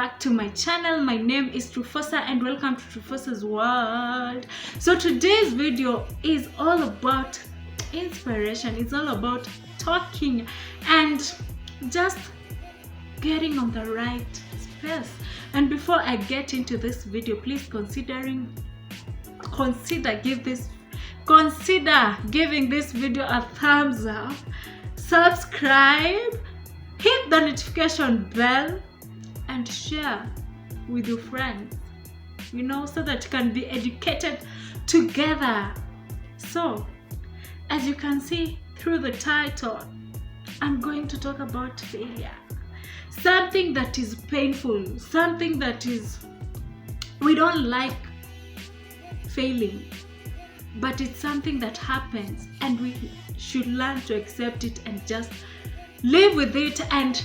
back to my channel. My name is mtruphoser and welcome to mtruphoser's world. So today's video is all about inspiration. It's all about talking and just getting on the right space. And before I get into this video, please consider giving this video a thumbs up, subscribe, hit the notification bell, and share with your friends, so that you can be educated together. So as you can see through the title, I'm going to talk about failure. Something that is painful, something that we don't like failing, but it's something that happens and we should learn to accept it and just live with it and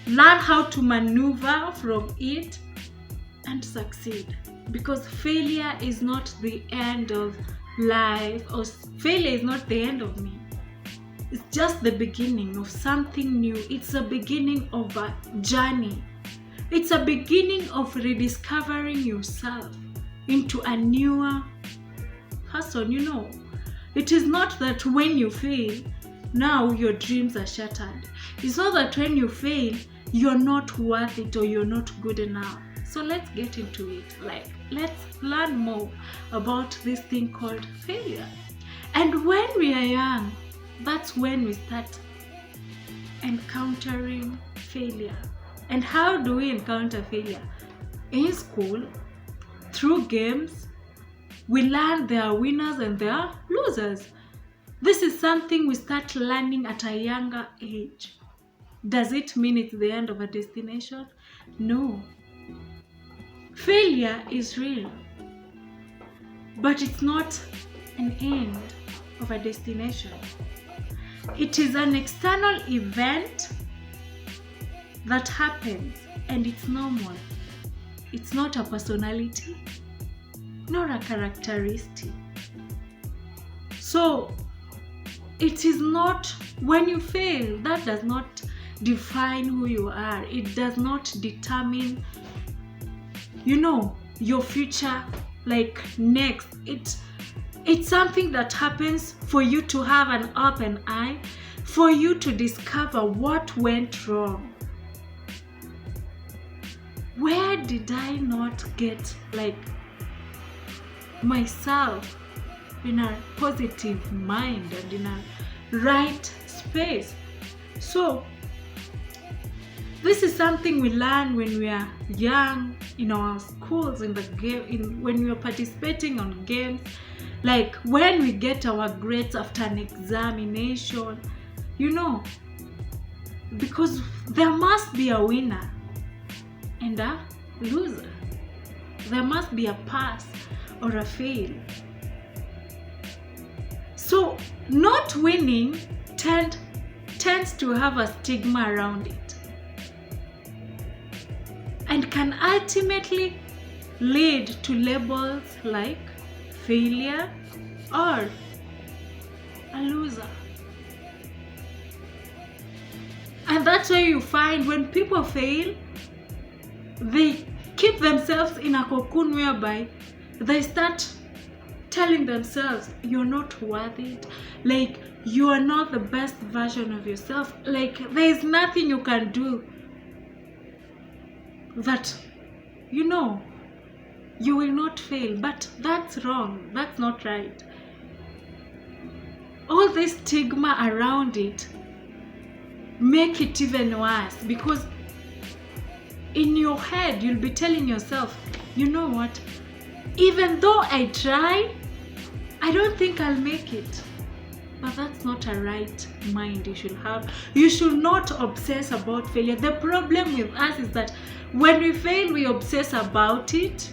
learn how to maneuver from it and succeed. Because failure is not the end of life, or failure is not the end of me. It's just the beginning of something new. It's a beginning of a journey. It's a beginning of rediscovering yourself into a newer person. It is not that when you fail, now your dreams are shattered. It's not that when you fail, you're not worth it or you're not good enough. So let's get into it. Let's learn more about this thing called failure. And when we are young, that's when we start encountering failure. And how do we encounter failure? In school, through games, we learn there are winners and there are losers. This is something we start learning at a younger age. Does it mean it's the end of a destination? No. Failure is real, but it's not an end of a destination. It is an external event that happens and it's normal. It's not a personality, nor a characteristic. So it is not, when you fail, that does not define who you are. It does not determine, your future, next. It's something that happens for you to have an open eye, for you to discover what went wrong. Where did I not get myself in a positive mind and in a right space? So this is something we learn when we are young, in our schools, in the game, when we are participating on games, when we get our grades after an examination, because there must be a winner and a loser. There must be a pass or a fail. So not winning tends to have a stigma around it, and can ultimately lead to labels like failure or a loser. And that's why you find when people fail, they keep themselves in a cocoon whereby they start telling themselves, you're not worth it, you are not the best version of yourself, there is nothing you can do that you will not fail. But that's wrong. That's not right. All this stigma around it make it even worse, because in your head you'll be telling yourself, you know what, even though I try, I don't think I'll make it. But that's not a right mind you should have. You should not obsess about failure. The problem with us is that when we fail, we obsess about it.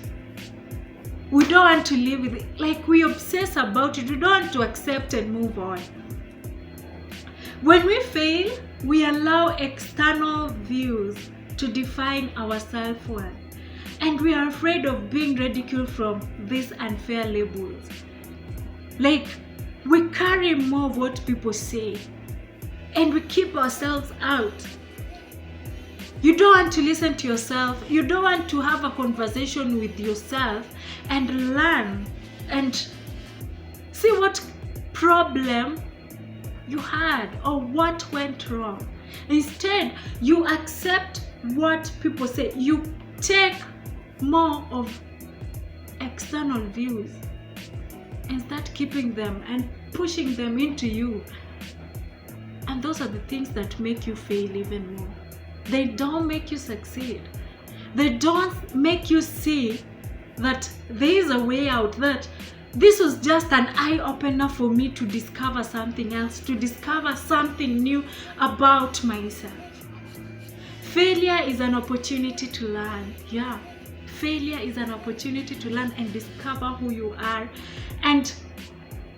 We don't want to live with it. We obsess about it. We don't want to accept and move on. When we fail, we allow external views to define our self-worth. And we are afraid of being ridiculed from these unfair labels. We carry more of what people say and we keep ourselves out. You don't want to listen to yourself. You don't want to have a conversation with yourself and learn and see what problem you had or what went wrong. Instead, you accept what people say. You take more of external views and start keeping them and pushing them into you. And those are the things that make you fail even more. They don't make you succeed. They don't make you see that there is a way out, that this was just an eye-opener for me to discover something else, to discover something new about myself. Failure is an opportunity to learn. Yeah, failure is an opportunity to learn and discover who you are and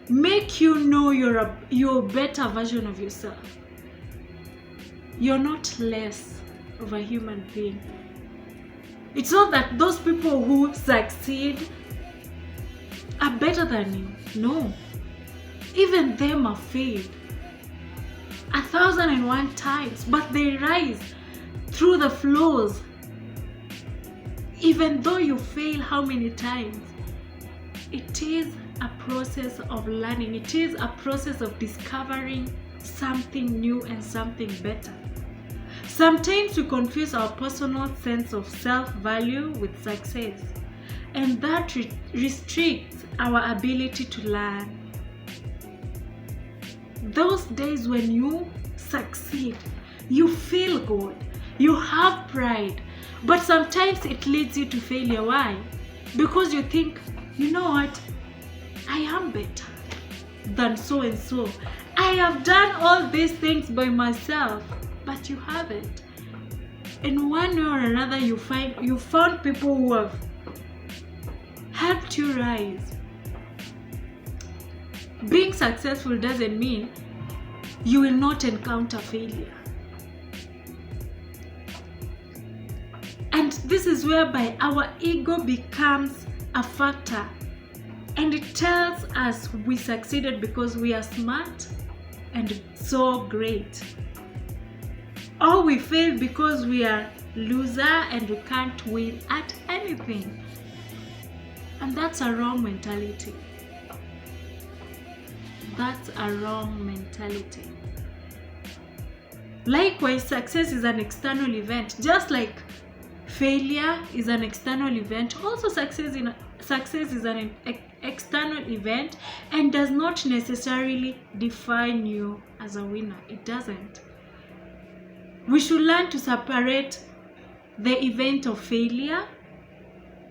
make you know you're a better version of yourself. You're not less of a human being. It's not that those people who succeed are better than you. No. Even them have failed 1,001 times, but they rise through the floors. Even though you fail how many times, it is a process of learning. It is a process of discovering something new and something better. Sometimes we confuse our personal sense of self-value with success, and that restricts our ability to learn. Those days when you succeed, you feel good, you have pride, but sometimes it leads you to failure. Why? Because you think, you know what, I am better than so and so. I have done all these things by myself, but you haven't. In one way or another, you found people who have helped you rise. Being successful doesn't mean you will not encounter failure. And this is whereby our ego becomes a factor, and it tells us we succeeded because we are smart and so great. Or we fail because we are loser and we can't win at anything. And that's a wrong mentality. That's a wrong mentality. Likewise, success is an external event. Just like failure is an external event, also success is an external event and does not necessarily define you as a winner. It doesn't. We should learn to separate the event of failure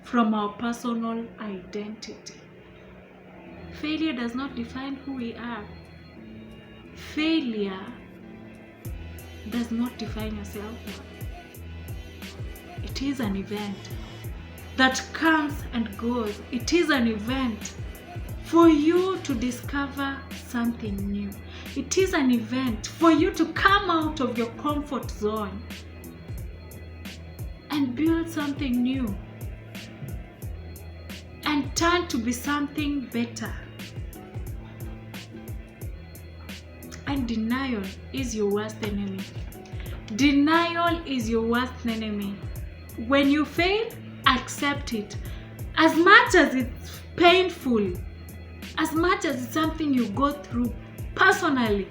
from our personal identity. Failure does not define who we are. Failure does not define your self-worth. It is an event that comes and goes. It is an event for you to discover something new. It is an event for you to come out of your comfort zone and build something new and turn to be something better. And denial is your worst enemy. Denial is your worst enemy. When you fail, accept it. As much as it's painful, as much as it's something you go through personally,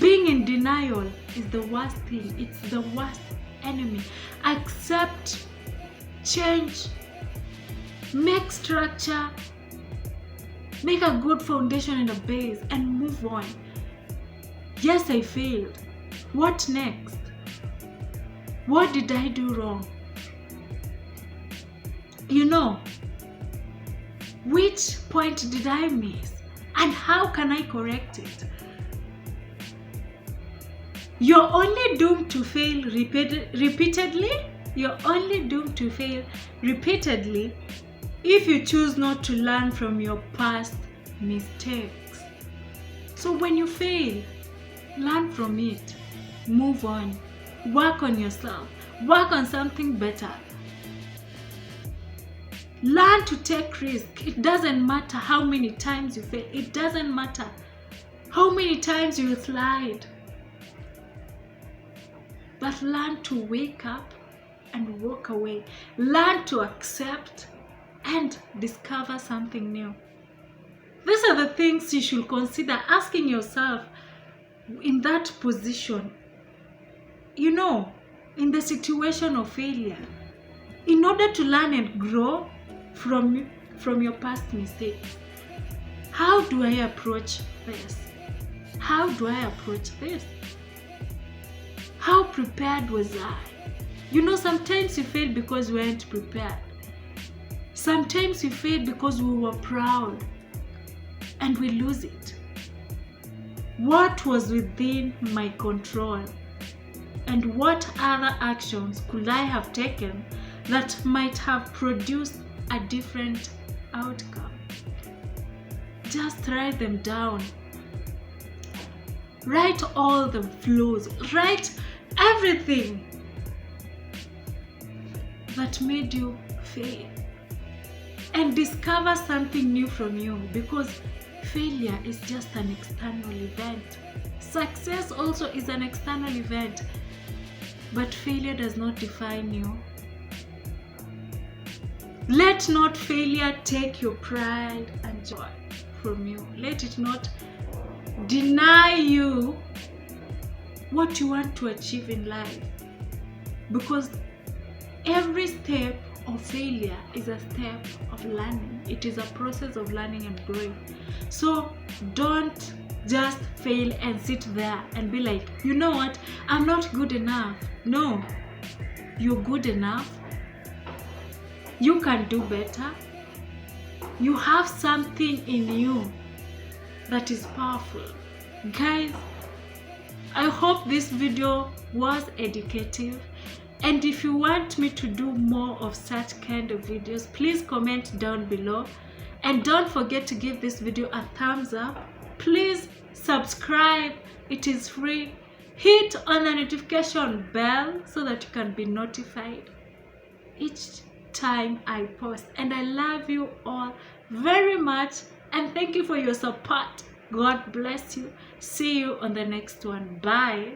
being in denial is the worst thing. It's the worst enemy. Accept, change, make structure, make a good foundation and a base, and move on. Yes, I failed. What next? What did I do wrong? You know, which point did I miss? And how can I correct it? You're only doomed to fail repeatedly. You're only doomed to fail repeatedly if you choose not to learn from your past mistakes. So when you fail, learn from it. Move on. Work on yourself. Work on something better. Learn to take risks. It doesn't matter how many times you fail. It doesn't matter how many times you slide. but learn to wake up and walk away. Learn to accept and discover something new. These are the things you should consider asking yourself in that position, you know, in the situation of failure, in order to learn and grow from your past mistakes. How do I approach this? How do I approach this? How prepared was I? You know, sometimes you fail because we weren't prepared. Sometimes we fail because we were proud and we lose it. What was within my control? And what other actions could I have taken that might have produced a different outcome? Just write them down. Write all the flaws. Write everything that made you fail. And discover something new from you, because failure is just an external event. Success also is an external event. But failure does not define you. Let not failure take your pride and joy from you. Let it not deny you what you want to achieve in life. Because every step of failure is a step of learning. It is a process of learning and growing. So don't just fail and sit there and be like, you know what, I'm not good enough. No, you're good enough. You can do better. You have something in you that is powerful. Guys, I hope this video was educative. And if you want me to do more of such kind of videos, please comment down below. And don't forget to give this video a thumbs up. Please subscribe. It is free. Hit on the notification bell so that you can be notified each time I post. And I love you all very much. And thank you for your support. God bless you. See you on the next one. Bye.